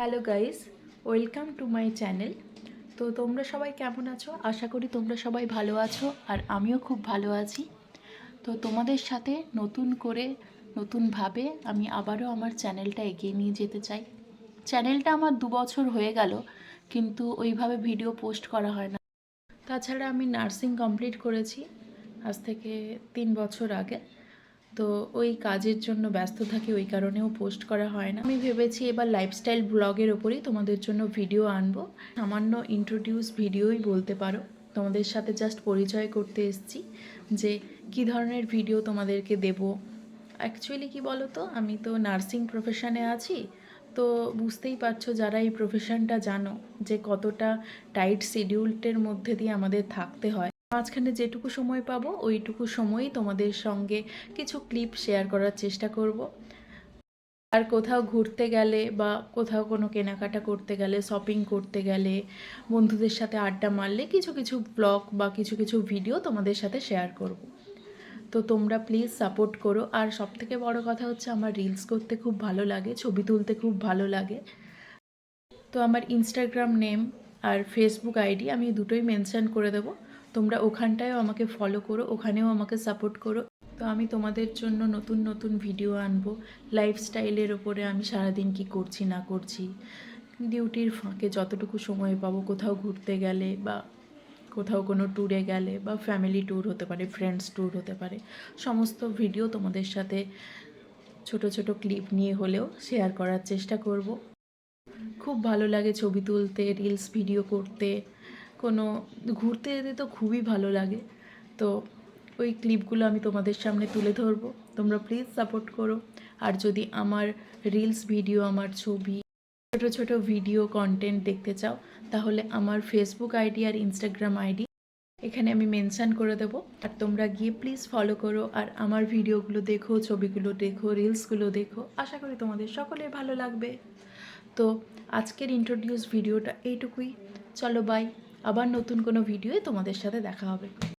Hello guys, welcome to my channel. তো তোমরা সবাই কেমন আছো? আশা করি তোমরা সবাই ভালো আছো, আর আমিও খুব ভালো আছি। তো তোমাদের সাথে নতুনভাবে আমি আবারও আমার চ্যানেলটা এগিয়ে নিয়ে যেতে চাই। চ্যানেলটা আমার 2 বছর হয়ে গেল, কিন্তু ওইভাবে ভিডিও পোস্ট করা হয় না। তাছাড়া আমি নার্সিং কমপ্লিট করেছি আজ থেকে 3 বছর আগে। তো ওই কাজের জন্য ব্যস্ত থাকি, ওই কারণেও পোস্ট করা হয় না। আমি ভেবেছি এবার লাইফস্টাইল ব্লগের ওপরেই তোমাদের জন্য ভিডিও আনবো। সামান্য ইন্ট্রোডিউস ভিডিওই বলতে পারো। তোমাদের সাথে জাস্ট পরিচয় করতে এসেছি যে কী ধরনের ভিডিও তোমাদেরকে দেব। অ্যাকচুয়ালি কি বলো তো, আমি তো নার্সিং প্রফেশনে আছি। তো বুঝতেই পারছো, যারা এই প্রফেশনটা জানো, যে কতটা টাইট শিডিউলের মধ্যে দিয়ে আমাদের থাকতে হয়। মাঝখানে যেটুকু সময় পাবো ওইটুকু সময়ই তোমাদের সঙ্গে কিছু ক্লিপ শেয়ার করার চেষ্টা করব। আর কোথাও ঘুরতে গেলে বা কোথাও কোনো কেনাকাটা করতে গেলে, শপিং করতে গেলে, বন্ধুদের সাথে আড্ডা মারলে কিছু কিছু ব্লগ বা কিছু কিছু ভিডিও তোমাদের সাথে শেয়ার করব। তো তোমরা প্লিজ সাপোর্ট করো। আর সবথেকে বড় কথা হচ্ছে, আমার রিলস করতে খুব ভালো লাগে, ছবি তুলতে খুব ভালো লাগে। তো আমার ইনস্টাগ্রাম নেম আর ফেসবুক আইডি আমি দুটোই মেনশন করে দেবো। তোমরা ওখানটায়ও আমাকে ফলো করো, ওখানেও আমাকে সাপোর্ট করো। তো আমি তোমাদের জন্য নতুন নতুন ভিডিও আনবো। লাইফস্টাইলের ওপরে আমি সারাদিন কি করছি না করছি, ডিউটির ফাঁকে যতটুকু সময় পাবো, কোথাও ঘুরতে গেলে বা কোথাও কোনো ট্যুরে গেলে, বা ফ্যামিলি ট্যুর হতে পারে, ফ্রেন্ডস ট্যুর হতে পারে, সমস্ত ভিডিও তোমাদের সাথে ছোট ছোট ক্লিপ নিয়ে হলেও শেয়ার করার চেষ্টা করব। খুব ভালো লাগে ছবি তুলতে, রিলস ভিডিও করতে, কোনো ঘুরতে যেতে তো খুবই ভালো লাগে। তো ওই ক্লিপগুলো আমি তোমাদের সামনে তুলে ধরবো। তোমরা প্লিজ সাপোর্ট করো। আর যদি আমার রিলস ভিডিও, আমার ছবি, ছোটো ছোটো ভিডিও কন্টেন্ট দেখতে চাও, তাহলে আমার ফেসবুক আইডি আর ইনস্টাগ্রাম আইডি এখানে আমি মেনশান করে দেবো। আর তোমরা গিয়ে প্লিজ ফলো করো, আর আমার ভিডিওগুলো দেখো, ছবিগুলো দেখো, রিলসগুলো দেখো। আশা করি তোমাদের সকলের ভালো লাগবে। তো আজকের ইন্ট্রোডিউস ভিডিওটা এইটুকুই। চলো বাই, আবার নতুন কোনো ভিডিওয়ে তোমাদের সাথে দেখা হবে।